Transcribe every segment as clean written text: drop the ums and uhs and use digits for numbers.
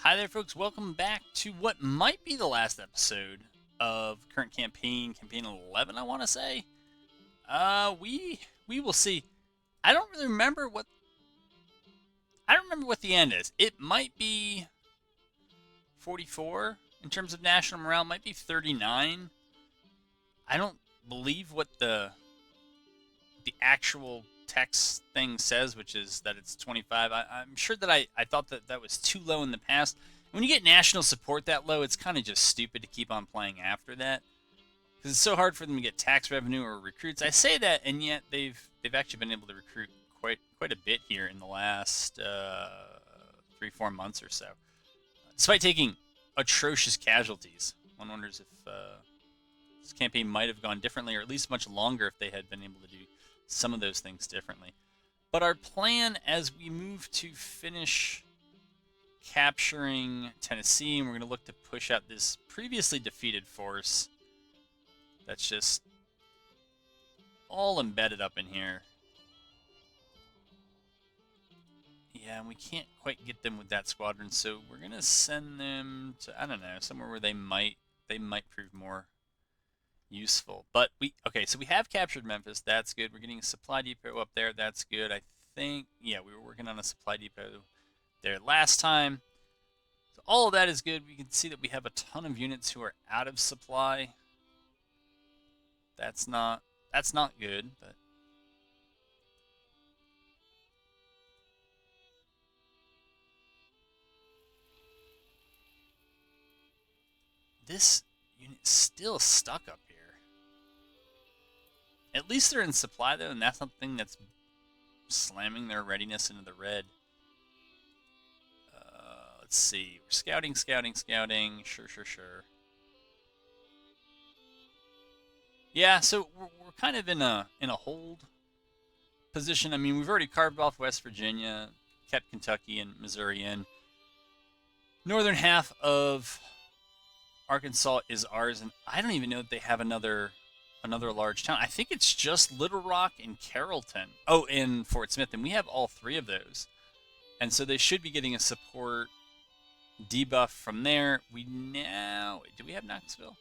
Hi there, folks. Welcome back to what might be the last episode of current campaign 11. I want to say. We will see. I don't really remember what I don't remember what the end is. It might be 44 in terms of national morale. It might be 39. I don't believe what the actual text thing says, which is that it's 25. I'm sure that I thought that that was too low in the past. When you get national support that low, it's kind of just stupid to keep on playing after that because it's so hard for them to get tax revenue or recruits. I say that, and yet they've actually been able to recruit quite a bit here in the last 3-4 months or so, despite taking atrocious casualties. One wonders if this campaign might have gone differently, or at least much longer, if they had been able to do some of those things differently. But our plan as we move to finish capturing Tennessee, and we're going to look to push out this previously defeated force that's just all embedded up in here. Yeah, and we can't quite get them with that squadron, so we're going to send them to, I don't know, somewhere where they might prove more useful. But okay, so we have captured Memphis. That's good. We're getting a supply depot up there. That's good. I think, yeah, we were working on a supply depot there last time. So all of that is good. We can see that we have a ton of units who are out of supply. That's not good, but this unit's still stuck up here. At least they're in supply though, and that's something that's slamming their readiness into the red. Let's see. We're scouting. Sure. Yeah, so we're kind of in a hold position. I mean, we've already carved off West Virginia, kept Kentucky and Missouri in. Northern half of Arkansas is ours, and I don't even know that they have another large town. I think it's just Little Rock and Carrollton. Oh, and Fort Smith, and we have all three of those. And so they should be getting a support debuff from there. Do we have Knoxville?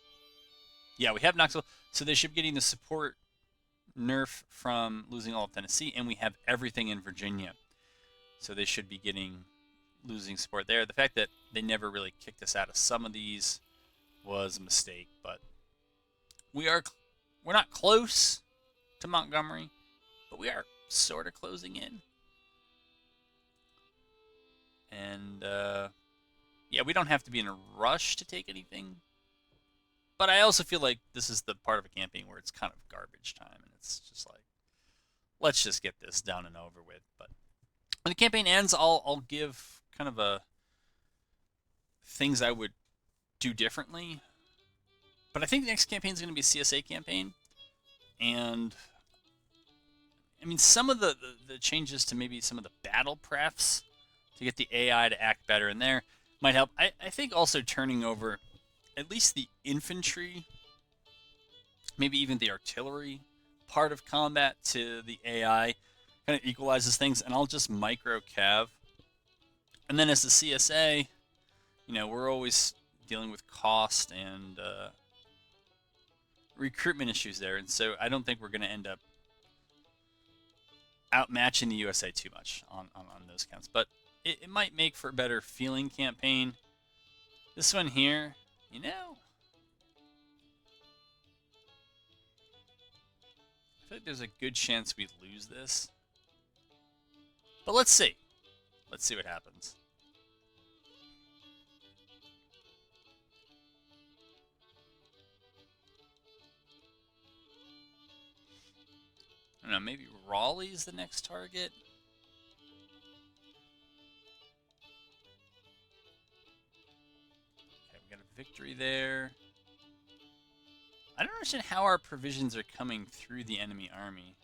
Yeah, we have Knoxville. So they should be getting the support nerf from losing all of Tennessee, and we have everything in Virginia. So they should be losing support there. The fact that they never really kicked us out of some of these was a mistake, but we're not close to Montgomery, but we are sort of closing in. And yeah, we don't have to be in a rush to take anything. But I also feel like this is the part of a campaign where it's kind of garbage time, and it's just like, let's just get this done and over with. But when the campaign ends, I'll give kind of a things I would do differently. But I think the next campaign is going to be a CSA campaign, and I mean some of the changes to maybe some of the battle prefs to get the AI to act better in there might help. I think also turning over at least the infantry, maybe even the artillery part of combat to the AI kind of equalizes things, and I'll just micro cav. And then as the CSA, we're always dealing with cost and recruitment issues there, and so I don't think we're going to end up outmatching the USA too much on those counts. But it might make for a better feeling campaign. This one here, I feel like there's a good chance we lose this. But let's see. Let's see what happens. I don't know, maybe Raleigh's the next target? Okay, we got a victory there. I don't understand how our provisions are coming through the enemy army.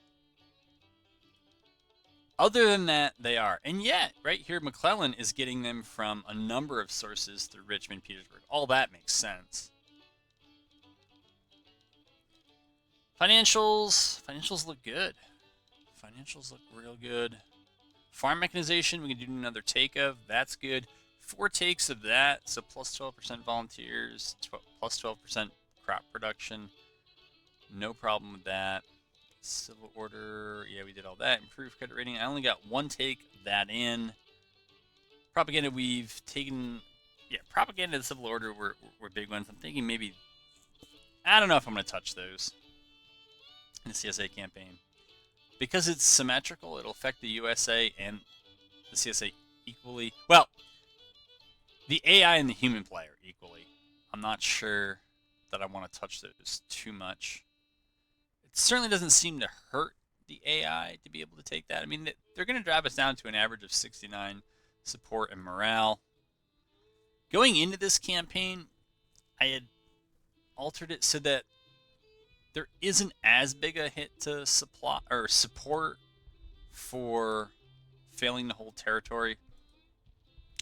Other than that, they are. And yet, right here, McClellan is getting them from a number of sources through Richmond, Petersburg. All that makes sense. Financials look good. Financials look real good. Farm mechanization, we can do another take of. That's good. 4 takes of that, so plus 12% volunteers, plus 12% crop production. No problem with that. Civil order, yeah, we did all that. Improved credit rating. I only got 1 take of that in. Propaganda, we've taken, yeah, propaganda and civil order were big ones. I'm thinking maybe, I don't know if I'm going to touch those in the CSA campaign. Because it's symmetrical, it'll affect the USA and the CSA equally. Well, the AI and the human player equally. I'm not sure that I want to touch those too much. It certainly doesn't seem to hurt the AI to be able to take that. I mean, they're going to drive us down to an average of 69 support and morale. Going into this campaign, I had altered it so that there isn't as big a hit to supply or support for failing to hold territory,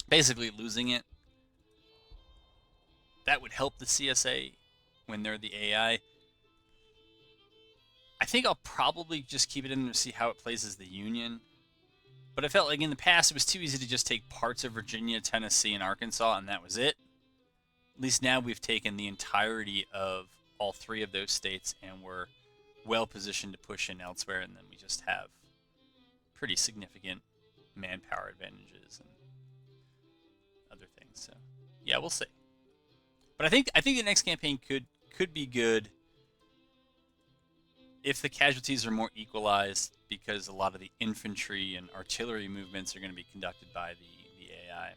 basically losing it. That would help the CSA when they're the AI. I think I'll probably just keep it in there to see how it plays as the Union. But I felt like in the past it was too easy to just take parts of Virginia, Tennessee, and Arkansas, and that was it. At least now we've taken the entirety of all 3 of those states, and we're well positioned to push in elsewhere, and then we just have pretty significant manpower advantages and other things. So yeah, we'll see. But I think the next campaign could be good if the casualties are more equalized, because a lot of the infantry and artillery movements are going to be conducted by the AI.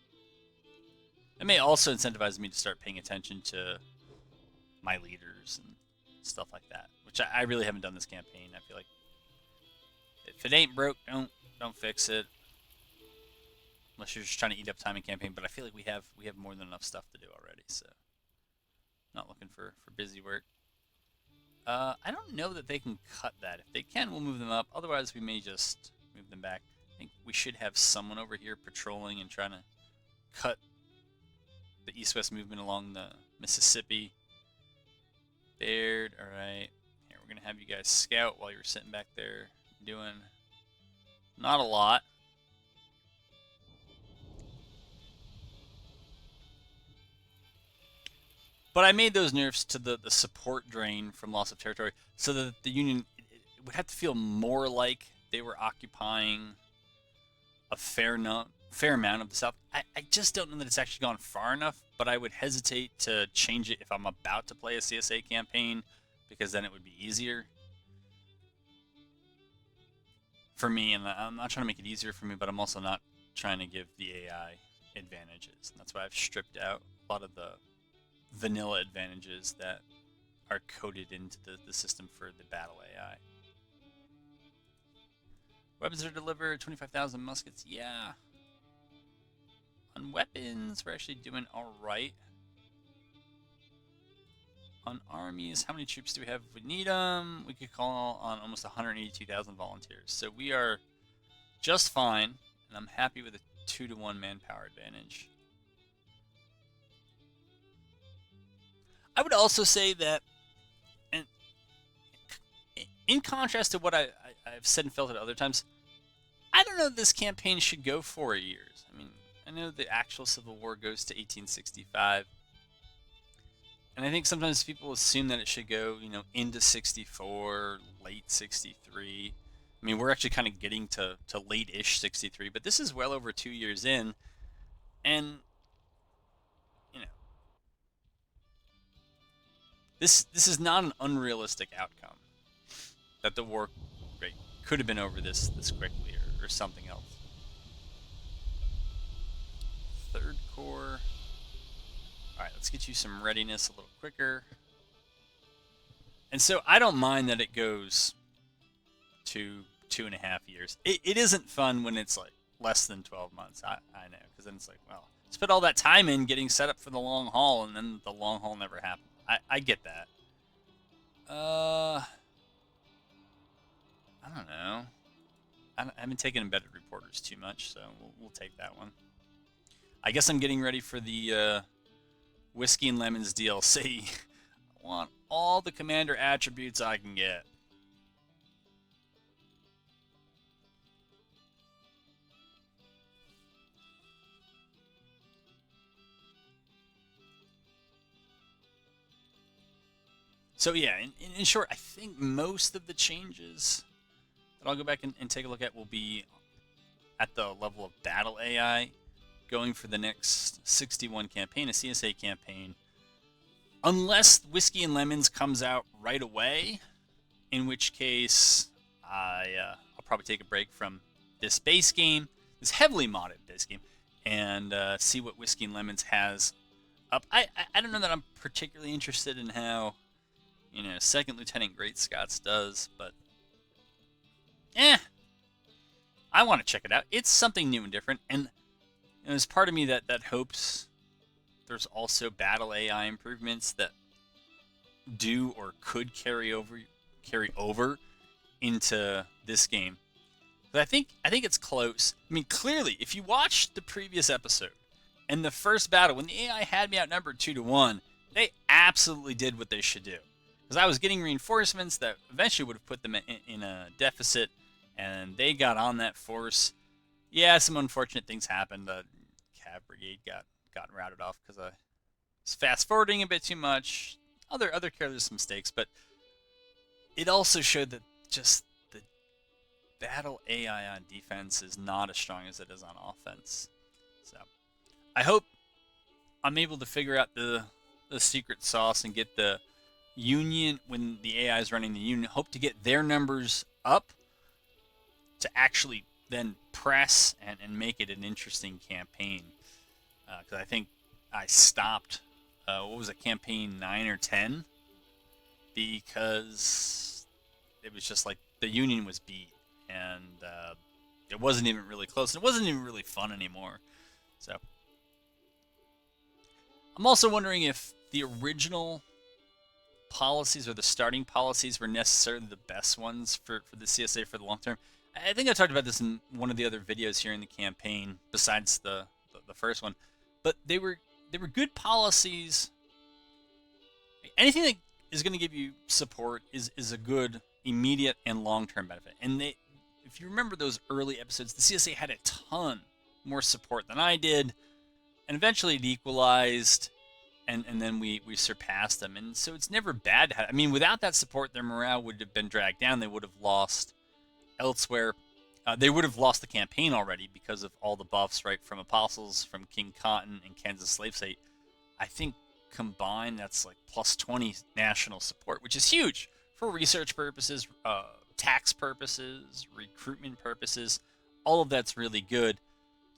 It may also incentivize me to start paying attention to my leaders and stuff like that, which I really haven't done this campaign. I feel like if it ain't broke, don't fix it. Unless you're just trying to eat up time in campaign, but I feel like we have more than enough stuff to do already, so not looking for busy work. I don't know that they can cut that. If they can, we'll move them up. Otherwise, we may just move them back. I think we should have someone over here patrolling and trying to cut the east-west movement along the Mississippi. Baird, all right. Here, we're going to have you guys scout while you're sitting back there doing not a lot. But I made those nerfs to the support drain from loss of territory so that the Union it would have to feel more like they were occupying a fair amount of the South. I just don't know that it's actually gone far enough, but I would hesitate to change it if I'm about to play a CSA campaign, because then it would be easier for me, and I'm not trying to make it easier for me, but I'm also not trying to give the AI advantages. And that's why I've stripped out a lot of the vanilla advantages that are coded into the system for the battle AI. Weapons are delivered, 25,000 muskets, yeah. On weapons, we're actually doing alright. On armies, how many troops do we have if we need them? We could call on almost 182,000 volunteers. So we are just fine, and I'm happy with a 2-to-1 manpower advantage. I would also say that, and in contrast to what I've said and felt at other times, I don't know if this campaign should go 4 years. I mean, I know the actual Civil War goes to 1865, and I think sometimes people assume that it should go, into 64, late 63. I mean, we're actually kind of getting to late-ish 63, but this is well over 2 years in, and This is not an unrealistic outcome. That the war rate could have been over this quickly, or something else. Third Corps. Alright, let's get you some readiness a little quicker. And so I don't mind that it goes to 2.5 years. It isn't fun when it's like less than 12 months. I know, because then it's like, well, spent all that time in getting set up for the long haul, and then the long haul never happened. I get that. I don't know. I haven't taken embedded reporters too much, so we'll take that one. I guess I'm getting ready for the Whiskey and Lemons DLC. I want all the commander attributes I can get. So yeah, in short, I think most of the changes that I'll go back and take a look at will be at the level of battle AI, going for the next 61 campaign, a CSA campaign. Unless Whiskey and Lemons comes out right away, in which case I'll probably take a break from this base game, this heavily modded base game, and see what Whiskey and Lemons has up. I don't know that I'm particularly interested in how, Second Lieutenant Great Scots does, but I want to check it out. It's something new and different, and there's part of me that hopes there's also battle AI improvements that do or could carry over into this game. But I think it's close. I mean, clearly, if you watch the previous episode and the first battle, when the AI had me outnumbered 2-1, they absolutely did what they should do. Because I was getting reinforcements that eventually would have put them in a deficit, and they got on that force. Yeah, some unfortunate things happened. The Cav Brigade got routed off because I was fast forwarding a bit too much. Other careless mistakes, but it also showed that just the battle AI on defense is not as strong as it is on offense. So I hope I'm able to figure out the secret sauce and get the Union, when the AI is running the Union, hope to get their numbers up to actually then press and make it an interesting campaign. Because I think I stopped, what was it, campaign 9 or 10? Because it was just like the Union was beat, and it wasn't even really close. It wasn't even really fun anymore. So I'm also wondering if the original policies or the starting policies were necessarily the best ones for the CSA for the long term. I think I talked about this in one of the other videos here in the campaign, besides the first one. But they were good policies. Anything that is going to give you support is a good immediate and long-term benefit. And if you remember those early episodes, the CSA had a ton more support than I did, and eventually it equalized, and then we surpassed them. And so it's never bad to have. I mean, without that support, their morale would have been dragged down. They would have lost elsewhere. They would have lost the campaign already because of all the buffs, right, from Apostles, from King Cotton, and Kansas Slave State. I think combined, that's like plus 20 national support, which is huge for research purposes, tax purposes, recruitment purposes. All of that's really good.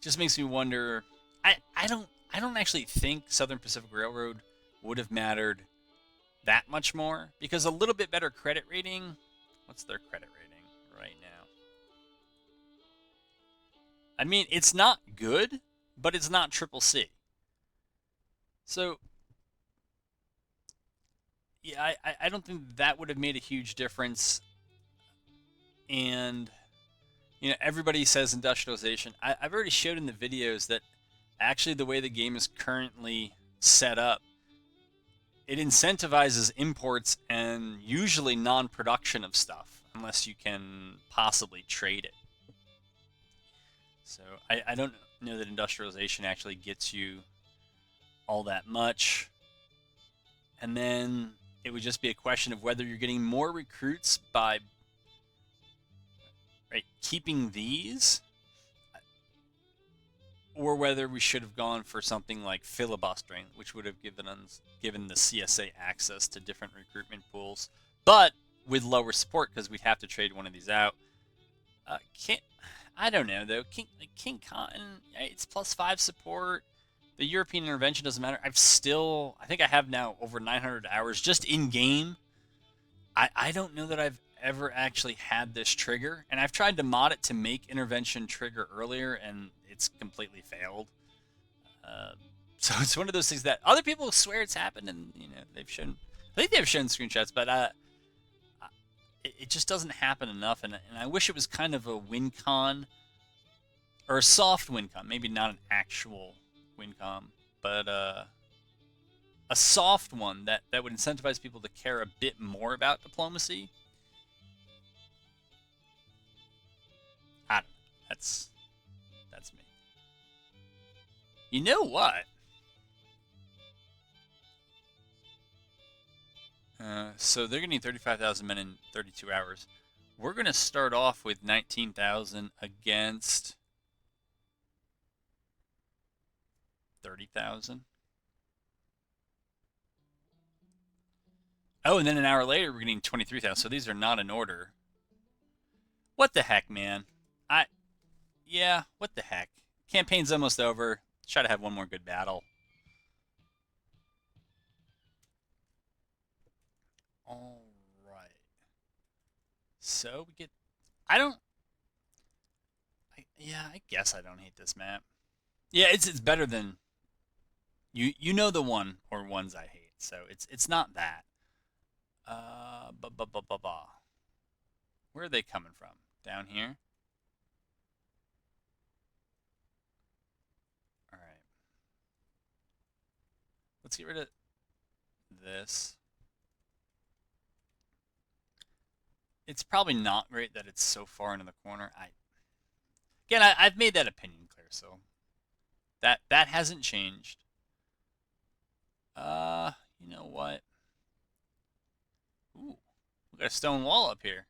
Just makes me wonder. I don't actually think Southern Pacific Railroad would have mattered that much more, because a little bit better credit rating. What's their credit rating right now? I mean, it's not good, but it's not triple C. So yeah, I don't think that would have made a huge difference. And everybody says industrialization. I've already showed in the videos that actually the way the game is currently set up, it incentivizes imports and usually non-production of stuff, unless you can possibly trade it. So I don't know that industrialization actually gets you all that much. And then it would just be a question of whether you're getting more recruits by keeping these, or whether we should have gone for something like filibustering, which would have given the CSA access to different recruitment pools, but with lower support, because we'd have to trade one of these out. I don't know though. King Cotton, it's +5 support. The European intervention doesn't matter. I think I have now over 900 hours just in game. I don't know that I've ever actually had this trigger, and I've tried to mod it to make intervention trigger earlier, and it's completely failed. So it's one of those things that other people swear it's happened, and they've shown. I think they've shown screenshots, but it just doesn't happen enough. And I wish it was kind of a win con, or a soft win con, maybe not an actual win con, but a soft one that would incentivize people to care a bit more about diplomacy. I don't know. That's me. You know what? So they're going to need 35,000 men in 32 hours. We're going to start off with 19,000 against 30,000. Oh, and then an hour later, we're getting 23,000. So these are not in order. What the heck, man? I Yeah, what the heck? Campaign's almost over. Try to have one more good battle. All right. So we get. I don't. Yeah, I guess I don't hate this map. Yeah, it's better than you know the one or ones I hate. So it's not that. Ba ba ba ba ba. Where are they coming from? Down here. All right. Let's get rid of this. It's probably not great that it's so far into the corner. I've made that opinion clear, so that hasn't changed. You know what? Ooh, we got a stone wall up here.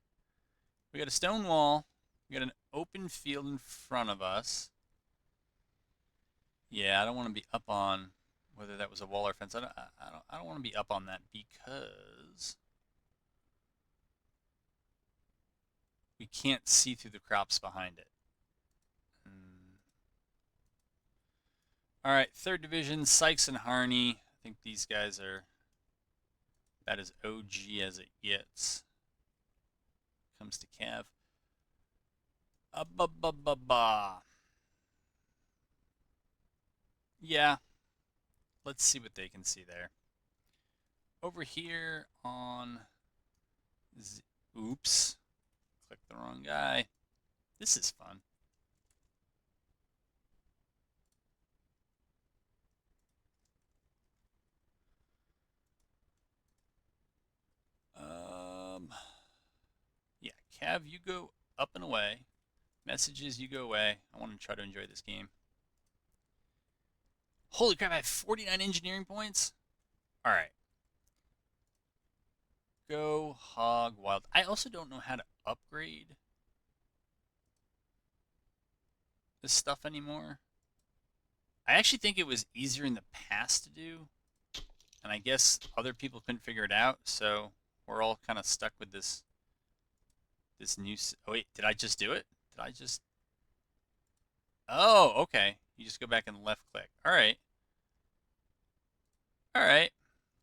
We got a stone wall. We got an open field in front of us. Yeah, I don't want to be up on whether that was a wall or fence. I don't want to be up on that because we can't see through the crops behind it. Mm. All right, third division, Sykes and Harney. I think these guys are that is OG as it gets. Comes to Cav. Ba ba ba ba. Yeah, let's see what they can see there. Over here on oops, clicked the wrong guy. This is fun. Um, yeah, Cav, you go up and away. Messages, you go away. I want to try to enjoy this game. Holy crap, I have 49 engineering points? All right. Go hog wild. I also don't know how to upgrade this stuff anymore. I actually think it was easier in the past to do, and I guess other people couldn't figure it out, so we're all kind of stuck with this new. Oh wait, did I just do it? Did I just? Oh, okay. You just go back and left click. All right, all right.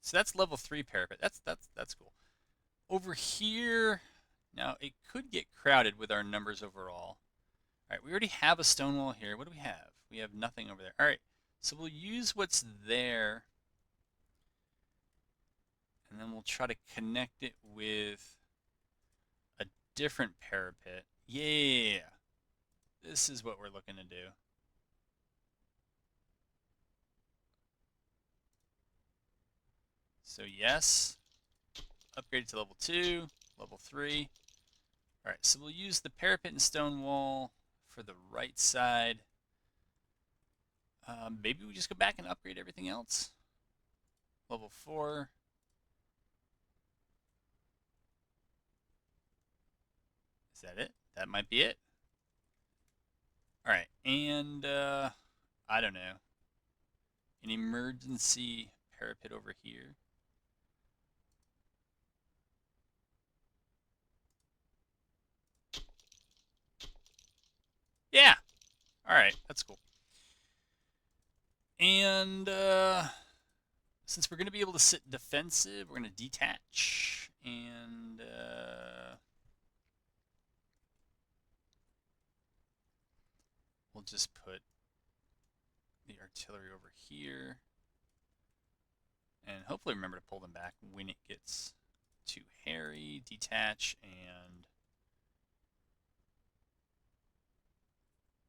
So that's level 3 parapet. That's cool. Over here, now it could get crowded with our numbers overall. All right, we already have a stone wall here. What do we have? We have nothing over there. All right, so we'll use what's there, and then we'll try to connect it with a different parapet. Yeah, this is what we're looking to do. So yes, upgrade to level 2, level 3. All right, so we'll use the parapet and stone wall for the right side. Maybe we just go back and upgrade everything else. Level 4. Is that it? That might be it. All right, and I don't know. An emergency parapet over here. Yeah. All right, that's cool. And since we're going to be able to sit defensive, we're going to detach and we'll just put the artillery over here. And hopefully remember to pull them back when it gets too hairy. Detach and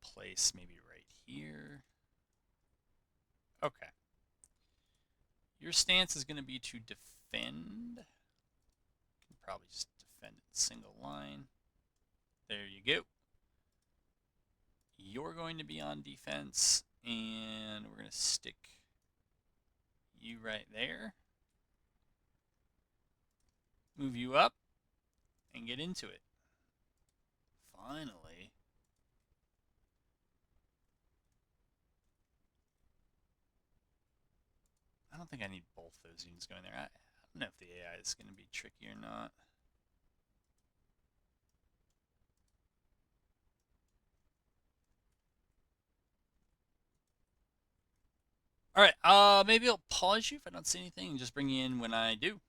place maybe right here. Okay. Your stance is going to be to defend. You can probably just defend it single line. There you go. You're going to be on defense, and we're going to stick you right there. move you up, and get into it. Finally. I don't think I need both those units going there. I don't know if the AI is going to be tricky or not. All right, maybe I'll pause you if I don't see anything and just bring you in when I do.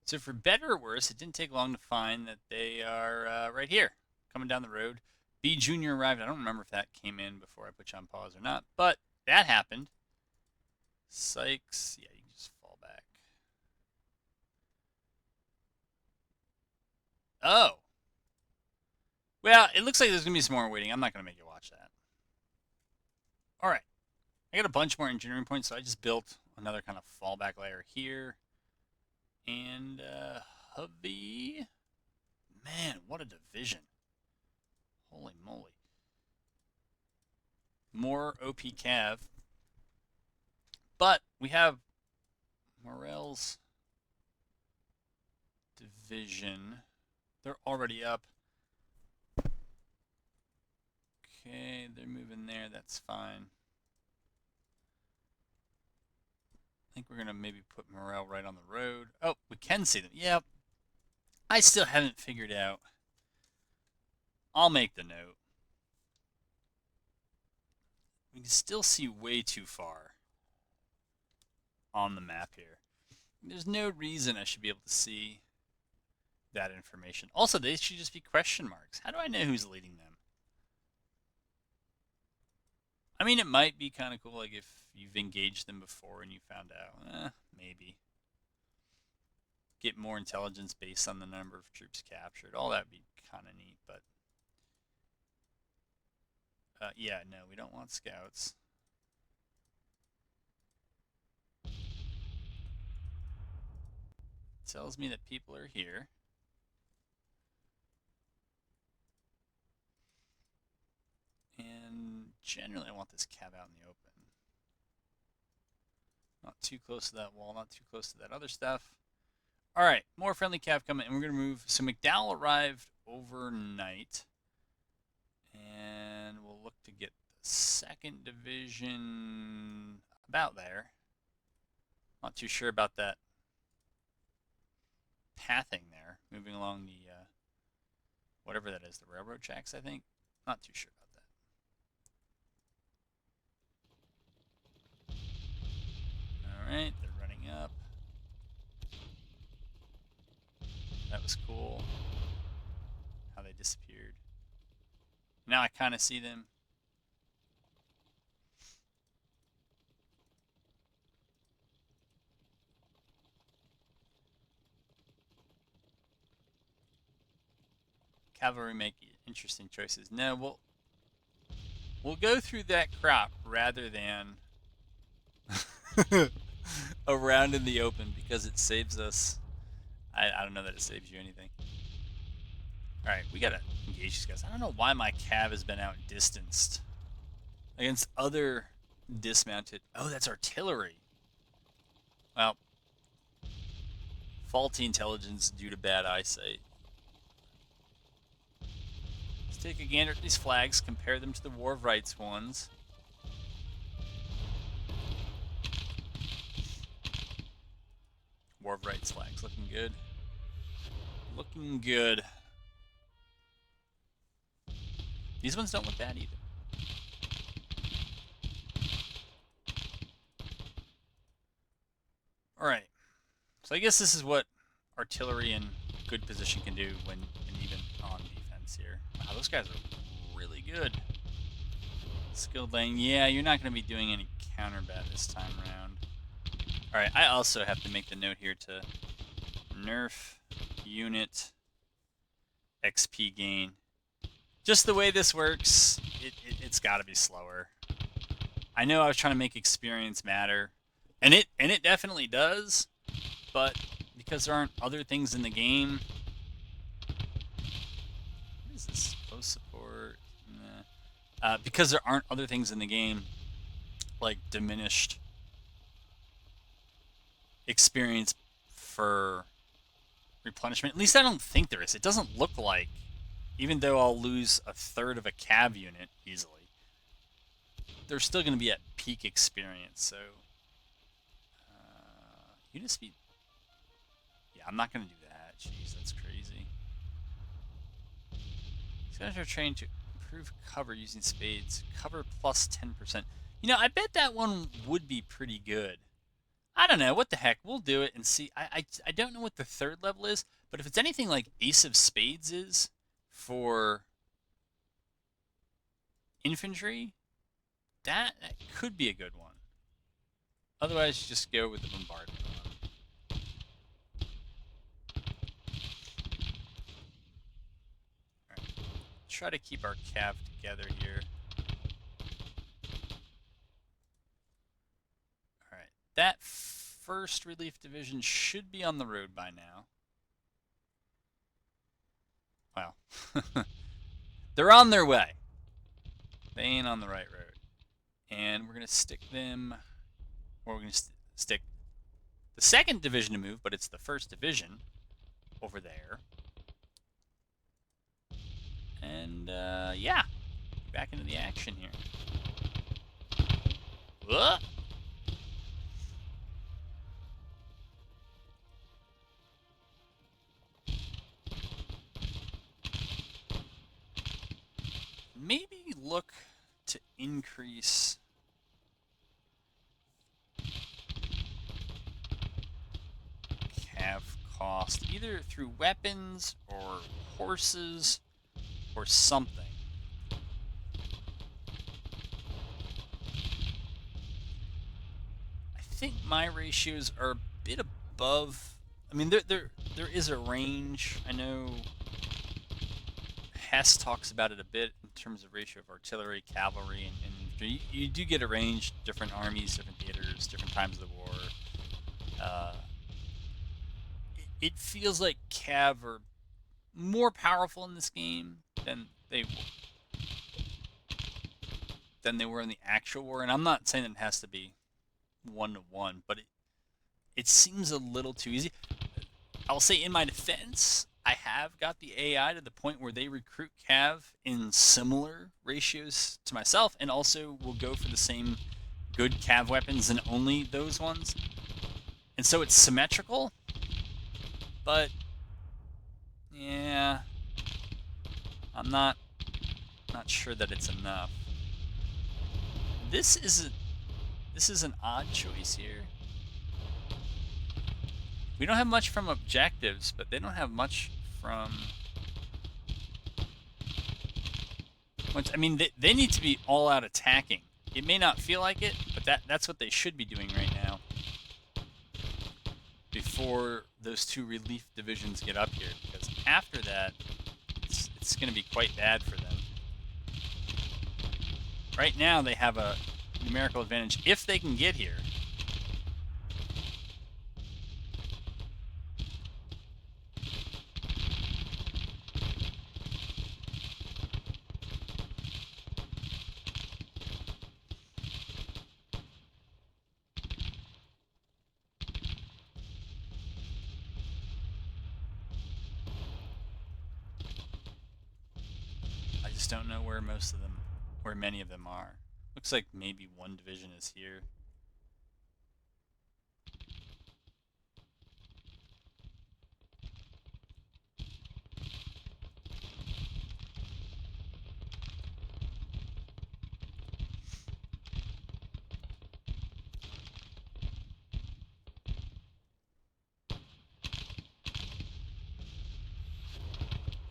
So for better or worse, it didn't take long to find that they are right here, coming down the road. B Junior arrived. I don't remember if that came in before I put you on pause or not, but that happened. Sykes, yeah, you can just fall back. Oh. Well, it looks like there's going to be some more waiting. I'm not going to make you watch that. All right. I got a bunch more engineering points, so I just built another kind of fallback layer here. And hubby. Man, what a division. Holy moly. More OP Cav. But we have Morel's division. They're already up. Okay, they're moving there. That's fine. I think we're going to maybe put Morel right on the road. Oh, we can see them. Yep. I still haven't figured out. I'll make the note. We can still see way too far on the map here. There's no reason I should be able to see that information. Also, they should just be question marks. How do I know who's leading them? I mean, it might be kind of cool, like if you've engaged them before and you found out. Maybe. Get more intelligence based on the number of troops captured. All that would be kind of neat, but yeah, no, we don't want scouts. Tells me that people are here. And generally I want this cab out in the open. Not too close to that wall, not too close to that other stuff. All right, more friendly cav coming, and we're going to move. So McDowell arrived overnight. And we'll look to get the 2nd Division about there. Not too sure about that pathing there, moving along the, whatever that is, the railroad tracks, I think. Not too sure about that. All right, they're running up. That was cool. How they disappeared. Now I kind of see them. Cavalry make interesting choices. No, we'll go through that crop rather than around in the open because it saves us. I don't know that it saves you anything. Alright, we gotta engage these guys. I don't know why my cav has been outdistanced against other dismounted. Oh, that's artillery. Well, faulty intelligence due to bad eyesight. Let's take a gander at these flags, compare them to the War of Rights ones. War of Rights flags looking good. Looking good. These ones don't look bad either. Alright. So I guess this is what artillery in good position can do when and even on defense here. Wow, those guys are really good. Skilled lane. Yeah, you're not going to be doing any counterbat this time around. Alright, I also have to make the note here to nerf unit XP gain. Just the way this works, it's got to be slower. I know I was trying to make experience matter, and it definitely does, but because there aren't other things in the game. What is this? Close support? Nah. Because there aren't other things in the game, like diminished experience for replenishment. At least I don't think there is. It doesn't look like, even though I'll lose a third of a cav unit easily, they're still going to be at peak experience. So, unit speed. Yeah, I'm not going to do that. Jeez, that's crazy. These guys are trained to improve cover using spades. Cover plus 10%. You know, I bet that one would be pretty good. I don't know. What the heck? We'll do it and see. I don't know what the third level is, but if it's anything like Ace of Spades is for infantry, that could be a good one. Otherwise, just go with the bombardment one. Alright. Try to keep our cav together here. Alright. That first relief division should be on the road by now. Well, they're on their way. They ain't on the right road. And we're going to stick them, or we're going to stick the second division to move, but it's the first division over there. And, yeah, back into the action here. Whoa. Maybe look to increase cav cost, either through weapons or horses or something. I think my ratios are a bit above. I mean, there is a range. I know Hess talks about it a bit in terms of ratio of artillery, cavalry, and infantry. You do get a range, different armies, different theaters, different times of the war. It feels like cav are more powerful in this game than they were in the actual war. And I'm not saying that it has to be 1-to-1, but it seems a little too easy. I'll say in my defense, I have got the AI to the point where they recruit cav in similar ratios to myself, and also will go for the same good cav weapons and only those ones. And so it's symmetrical, but yeah, I'm not sure that it's enough. This is an odd choice here. We don't have much from objectives, but they don't have much from... I mean, they need to be all out attacking. It may not feel like it, but that's what they should be doing right now. Before those two relief divisions get up here, because after that, it's going to be quite bad for them. Right now, they have a numerical advantage if they can get here. I just don't know where many of them are. Looks like maybe one division is here.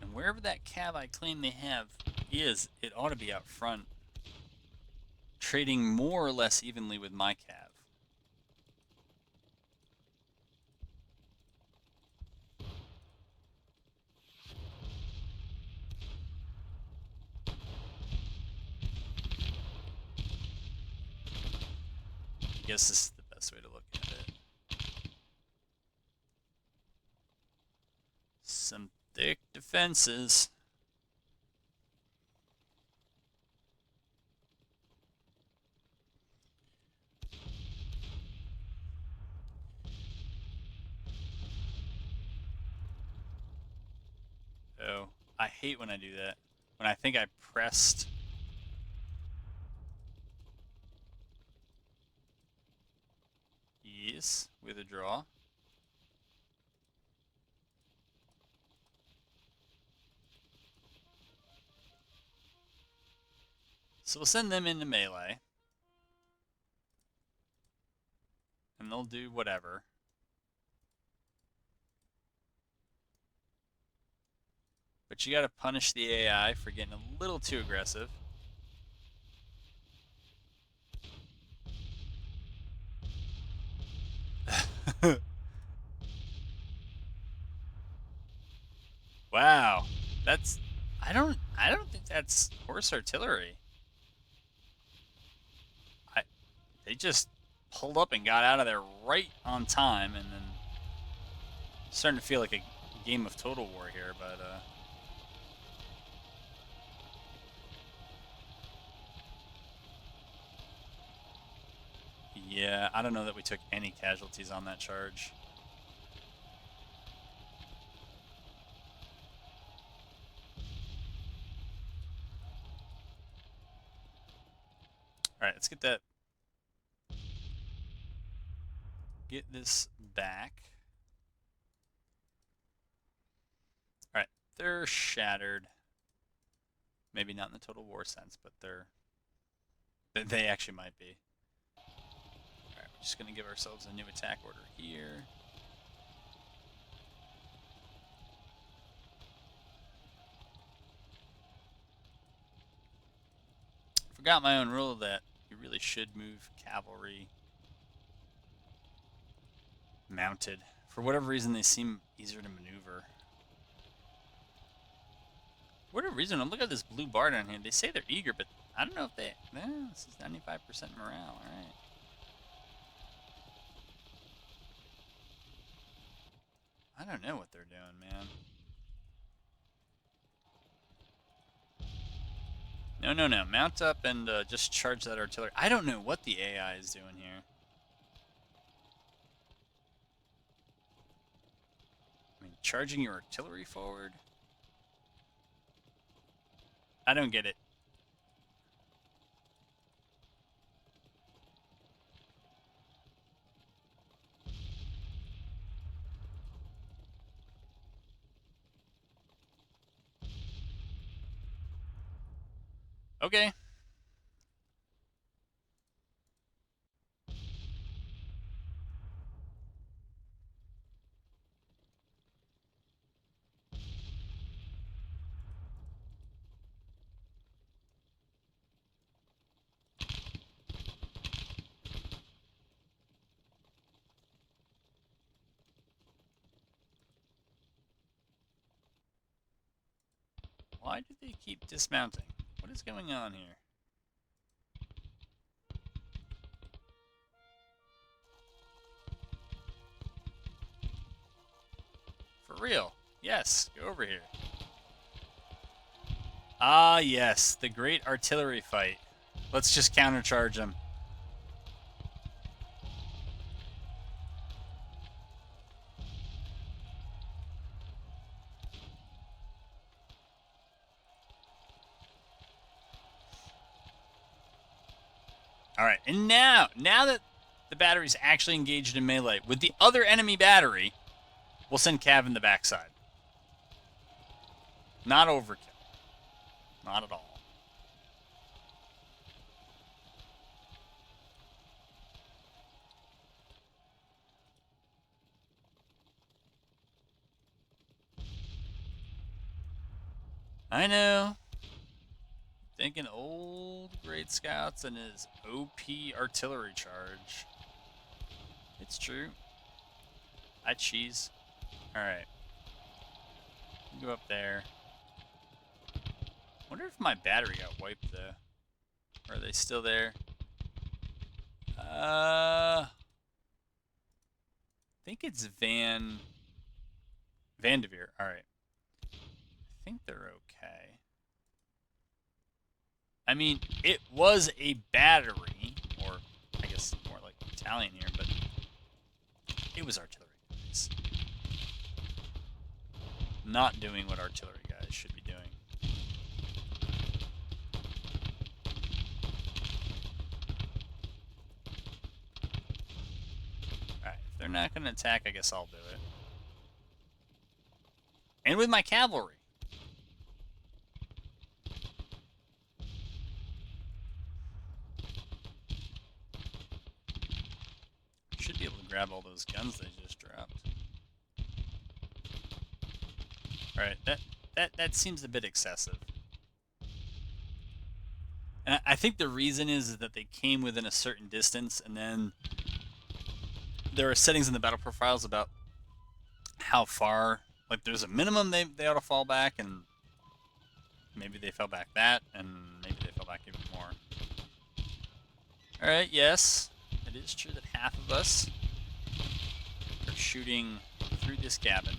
And wherever that cav I claim they have is, it ought to be out front, trading more or less evenly with my cav. I guess this is the best way to look at it. Some thick defenses. I hate when I do that. When I think I pressed... Yes, with a draw. So we'll send them into melee. And they'll do whatever. But you gotta punish the AI for getting a little too aggressive. Wow. That's... I don't think that's horse artillery. They just pulled up and got out of there right on time, and then starting to feel like a game of Total War here, but yeah, I don't know that we took any casualties on that charge. All right, let's get that. Get this back. All right, they're shattered. Maybe not in the Total War sense, but they actually might be. All right, we're just gonna give ourselves a new attack order here. Forgot my own rule that you really should move cavalry mounted. For whatever reason, they seem easier to maneuver. For whatever reason, I'm looking at this blue bar down here. They say they're eager, but I don't know if they... this is 95% morale, alright. I don't know what they're doing, man. No. Mount up and just charge that artillery. I don't know what the AI is doing here. I mean, charging your artillery forward? I don't get it. Okay. Why do they keep dismounting? What is going on here? For real. Yes, go over here. Ah, yes, the great artillery fight. Let's just countercharge them. All right, and now that the battery's actually engaged in melee with the other enemy battery, we'll send Cav in the backside. Not overkill. Not at all. I know. Thinking old Great Scouts and his OP artillery charge. It's true. I cheese. Alright. Go up there. Wonder if my battery got wiped though. Or are they still there? I think it's Van Devere. Alright. I think they're okay. I mean, it was a battery, or I guess more like battalion here, but it was artillery guys. Not doing what artillery guys should be doing. they're not going to attack, I guess I'll do it. And with my cavalry. Should be able to grab all those guns they just dropped. Alright, that seems a bit excessive. And I think the reason is that they came within a certain distance, and then there are settings in the battle profiles about how far, like there's a minimum they ought to fall back, and maybe they fell back that, and maybe they fell back even more. Alright, yes, it is true that half of us are shooting through this cabin.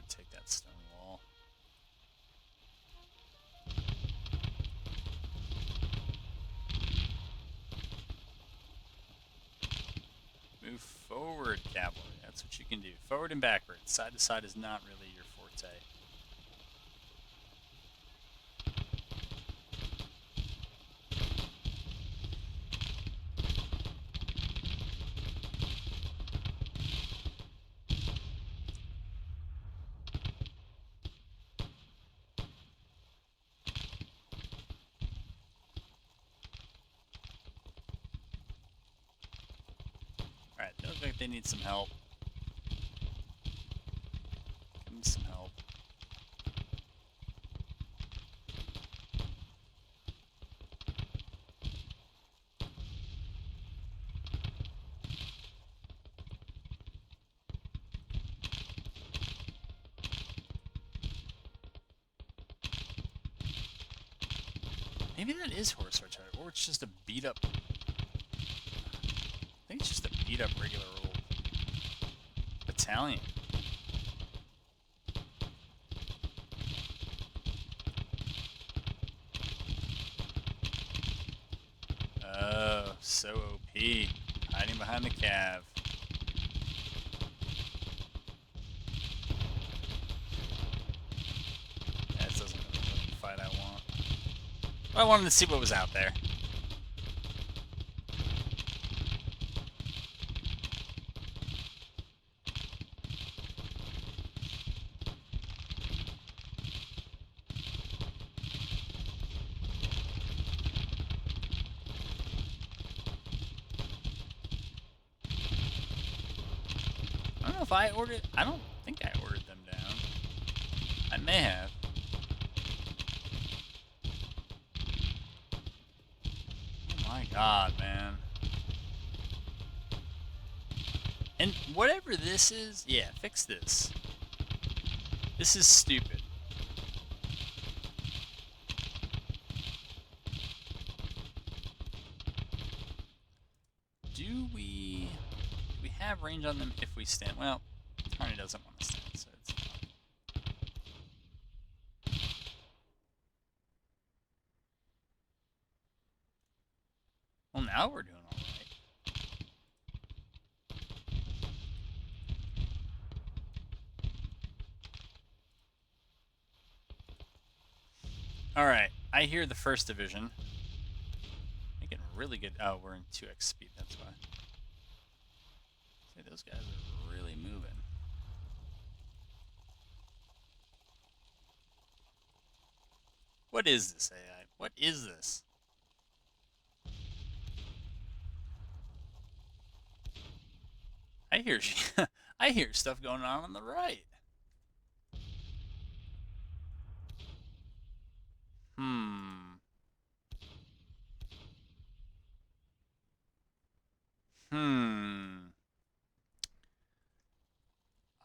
Take that stone wall. Move forward, cavalry. That's what you can do. Forward and backward. Side to side is not really your forte. Alright, they look like they need some help. Give them some help. Maybe that is horse artillery, or it's just a beat up. I think it's just a beat up regular old battalion. Oh, so OP. Hiding behind the cav. That doesn't really look the fight I want. I wanted to see what was out there. I don't know if I ordered... I don't think I ordered them down. I may have. Oh my god, man. And whatever this is... Yeah, fix this. This is stupid. Do we have range on them if we stand? Well, Harney doesn't want to stand, so it's fine. Well, now we're doing all right. All right, I hear the 1st Division. Making really good... Oh, we're in 2x speed, that's why. See, those guys are really moving. What is this, AI? What is this? I hear I hear stuff going on the right. Hmm.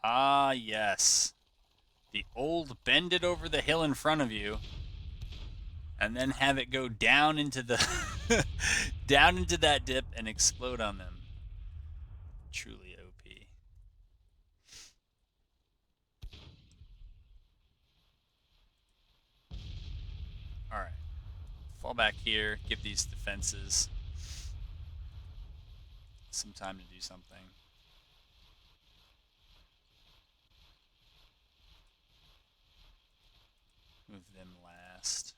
Ah, yes. The old bend it over the hill in front of you, and then have it go down into the down into that dip and explode on them. Truly OP. All right. Fall back here. Give these defenses. some time to do something. Move them last.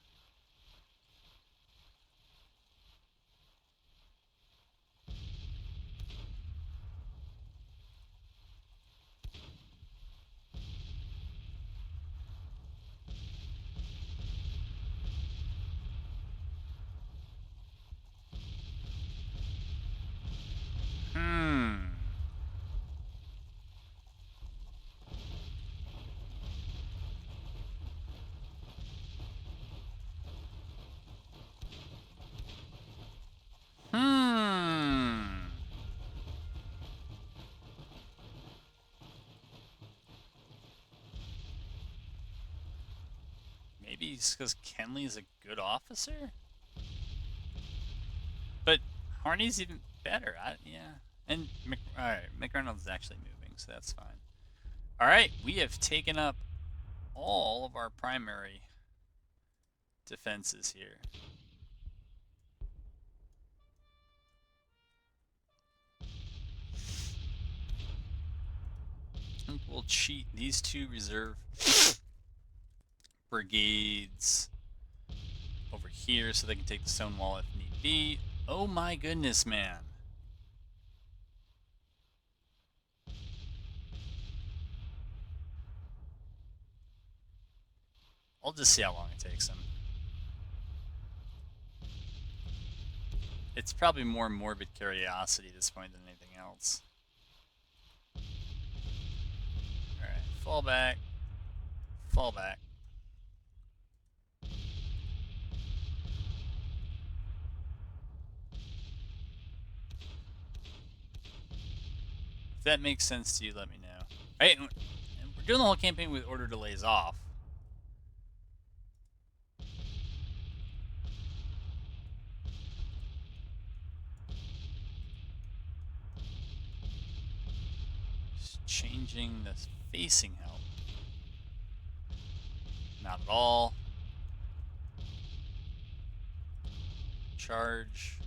Maybe it's because Kenley's a good officer? But Harney's even better. Yeah. And alright, McReynolds is actually moving, so that's fine. Alright, we have taken up all of our primary defenses here. I think we'll cheat these two reserve brigades over here so they can take the stone wall if need be. Oh my goodness, man. I'll just see how long it takes them. It's probably more morbid curiosity at this point than anything else. Alright, fall back. Fall back. If that makes sense to you, let me know. Right, we're doing the whole campaign with order delays off. Just changing the facing help. Not at all. Charge.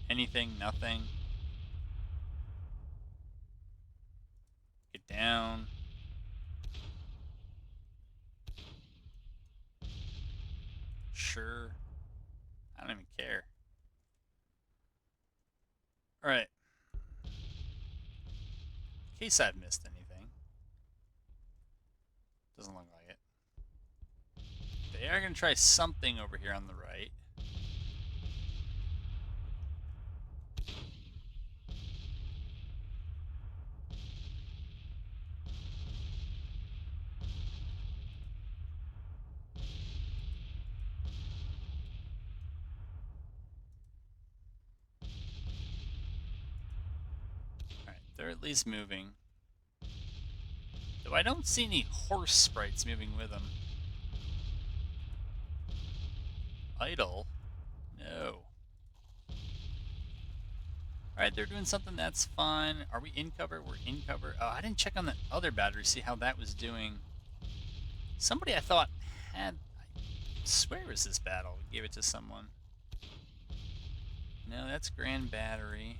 Anything, nothing. Get down. Sure. I don't even care. Alright. In case I've missed anything. Doesn't look like it. They are going to try something over here on the right. Alright, they're at least moving. Though I don't see any horse sprites moving with them. Idle? No. Alright, they're doing something, that's fine. Are we in cover? We're in cover. Oh, I didn't check on that other battery, see how that was doing. Somebody I thought had... I swear it was this battle. We gave it to someone. No, that's Grand Battery.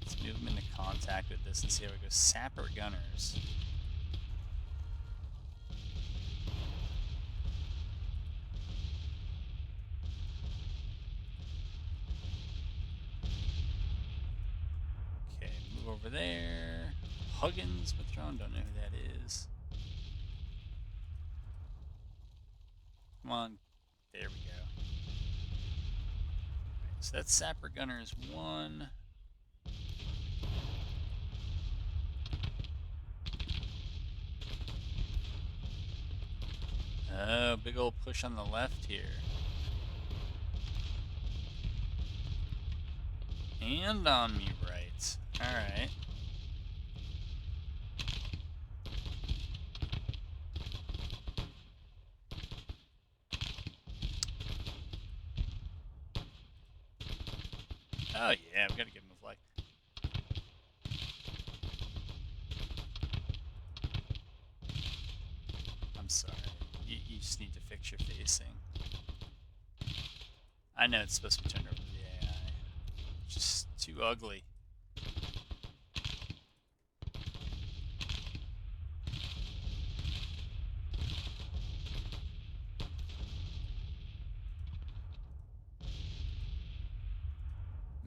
Let's move them into contact with this and see how it goes. Sapper Gunners. Okay, move over there. Huggins withdrawn, don't know who that is. Come on. There we go. Right, so that's Sapper Gunners 1. Oh, big old push on the left here. And on me right. Alright. Oh yeah, we gotta give him a flag. just need to fix your facing. I know it's supposed to be turned over to the AI. Just too ugly.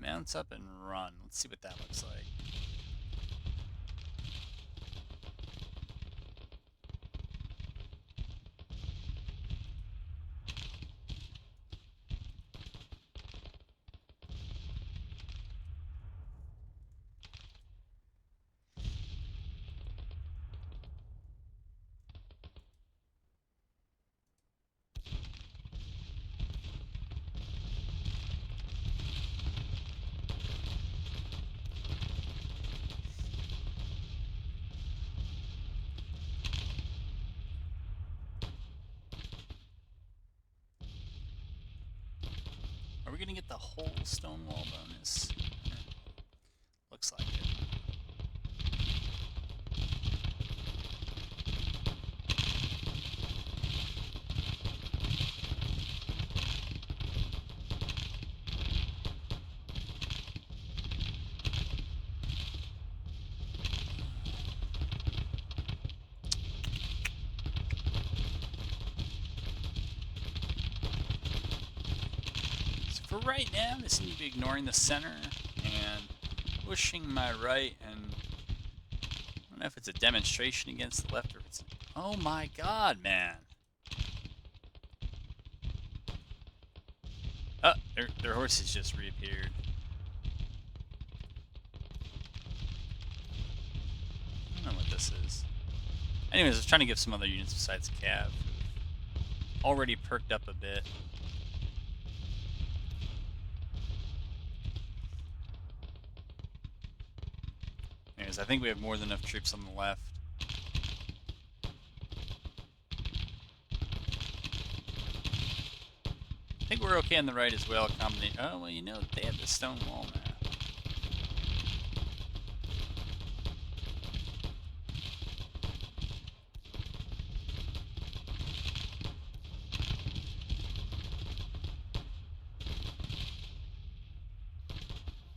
Mounts up and run. Let's see what that looks like. Are we gonna get the whole stone wall bonus? Looks like it. For right now, they seem to be ignoring the center and pushing my right, and I don't know if it's a demonstration against the left or if it's... Oh my god, man! Oh, their horses just reappeared. I don't know what this is. Anyways, I was trying to give some other units besides Cav who've already perked up a bit. Anyways, I think we have more than enough troops on the left. I think we're okay on the right as well. Oh, well, you know, they have the stone wall now.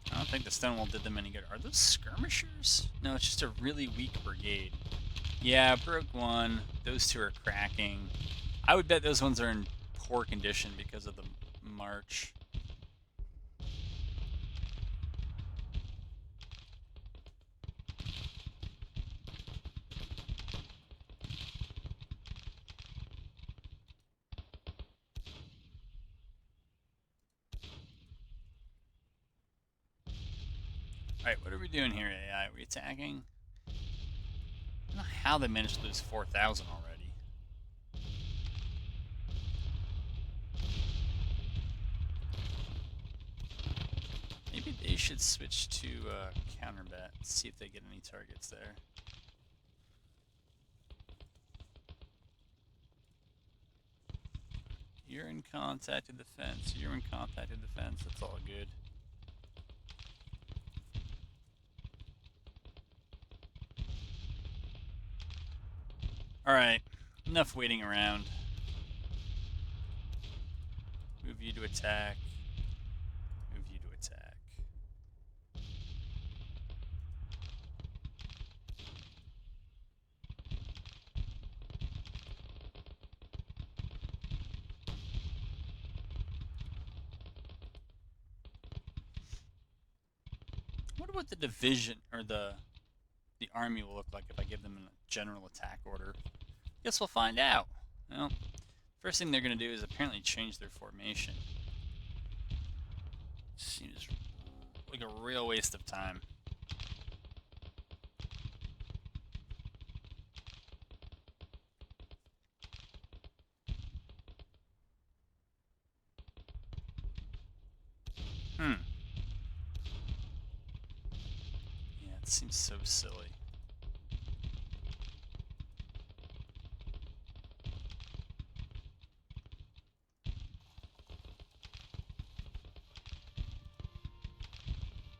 I don't think the stone wall did them any good. Are those skirmishers? No, it's just a really weak brigade. Yeah, broke one. Those two are cracking. I would bet those ones are in poor condition because of the march. Alright, what are we doing here, AI? Are we attacking? I don't know how they managed to lose 4,000 already. Maybe they should switch to counterbat, see if they get any targets there. You're in contact with the fence. You're in contact with the fence. That's all good. Alright, enough waiting around. Move you to attack. Move you to attack. I wonder what the division, or the army will look like if I give them a general attack order. Guess we'll find out. Well, first thing they're going to do is apparently change their formation. Seems like a real waste of time. Yeah, it seems so silly.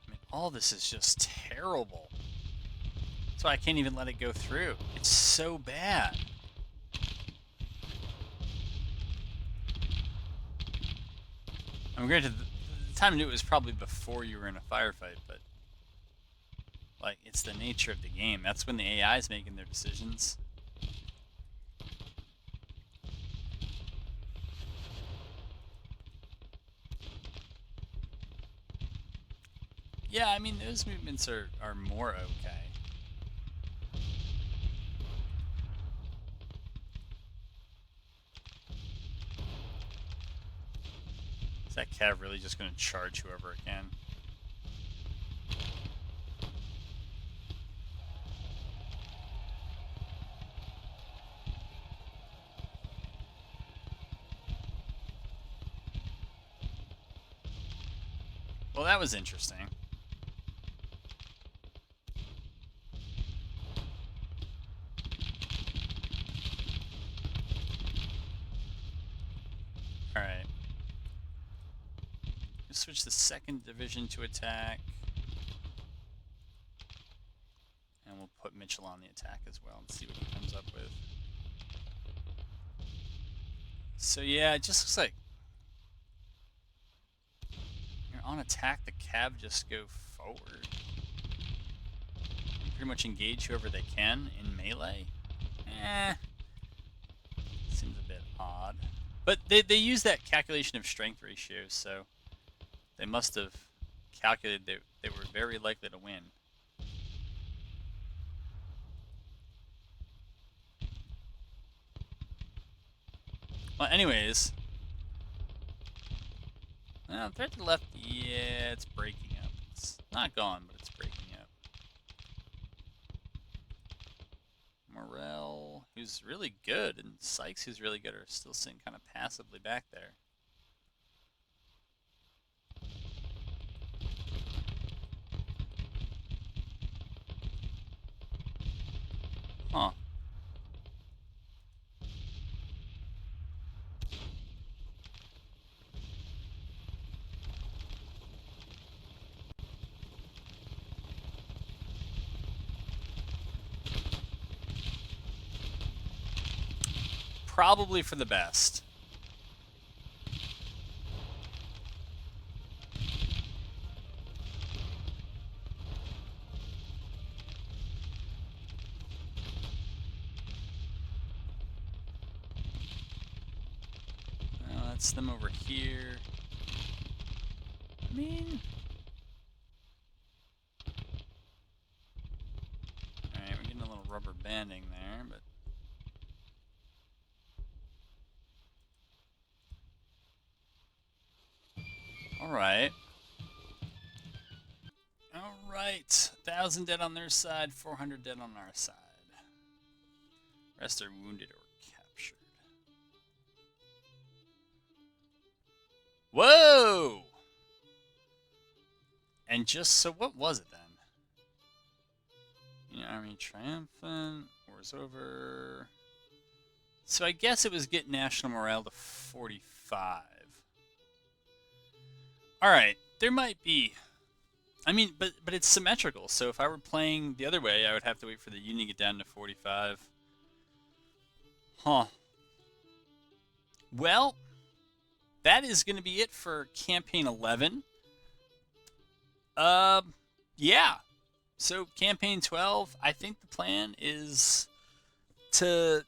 I mean, all this is just terrible. That's why I can't even let it go through. It's so bad. I mean, granted, the time to do it was probably before you were in a firefight, but like it's the nature of the game. That's when the AI is making their decisions. Yeah, I mean those movements are more okay. Is that Cav really just going to charge whoever it can? Well, that was interesting. Alright. Switch the 2nd Division to attack. And we'll put Mitchell on the attack as well and see what he comes up with. So yeah, it just looks like you're on attack, the Cav just go forward. Pretty much engage whoever they can in melee. Seems a bit odd. But they use that calculation of strength ratios, so they must have calculated they were very likely to win. Well, anyways. Threat to the left, yeah, it's breaking up. It's not gone, but it's breaking up. Morel, who's really good, and Sykes, who's really good, are still sitting kind of passively back there. Huh. Probably for the best. That's them over here. I mean... Alright, we're getting a little rubber banding there, but... Alright. Alright. 1,000 dead on their side, 400 dead on our side. Rest are wounded or captured. Whoa! And just so, what was it then? Union Army triumphant, war's over. So I guess it was get national morale to 45. Alright, there might be... I mean, but it's symmetrical, so if I were playing the other way, I would have to wait for the Union to get down to 45. Huh. Well, that is going to be it for Campaign 11. Yeah. So, Campaign 12, I think the plan is to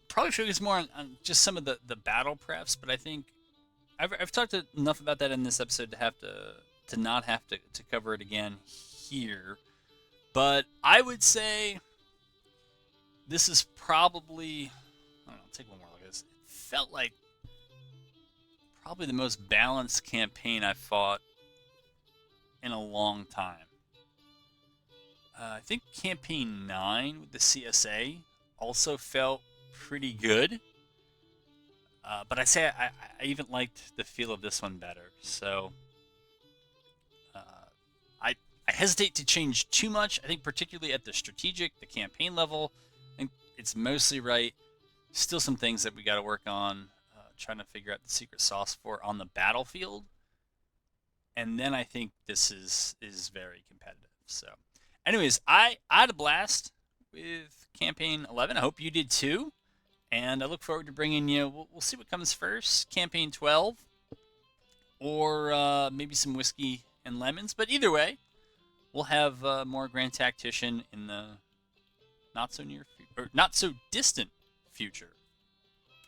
probably focus more on just some of the battle preps, but I think I've talked enough about that in this episode to have to not have to cover it again here. But I would say this is probably, I don't know, take one more look at this. It felt like probably the most balanced campaign I've fought in a long time. I think Campaign 9 with the CSA also felt pretty good. But I say I even liked the feel of this one better. So I hesitate to change too much. I think particularly at the strategic, the campaign level, I think it's mostly right. Still some things that we got to work on. Trying to figure out the secret sauce for on the battlefield. And then I think this is very competitive. So, anyways, I had a blast with Campaign 11. I hope you did too. And I look forward to bringing you, we'll see what comes first, Campaign 12 or maybe some whiskey and lemons. But either way, we'll have more Grand Tactician in the not so near or not so distant future.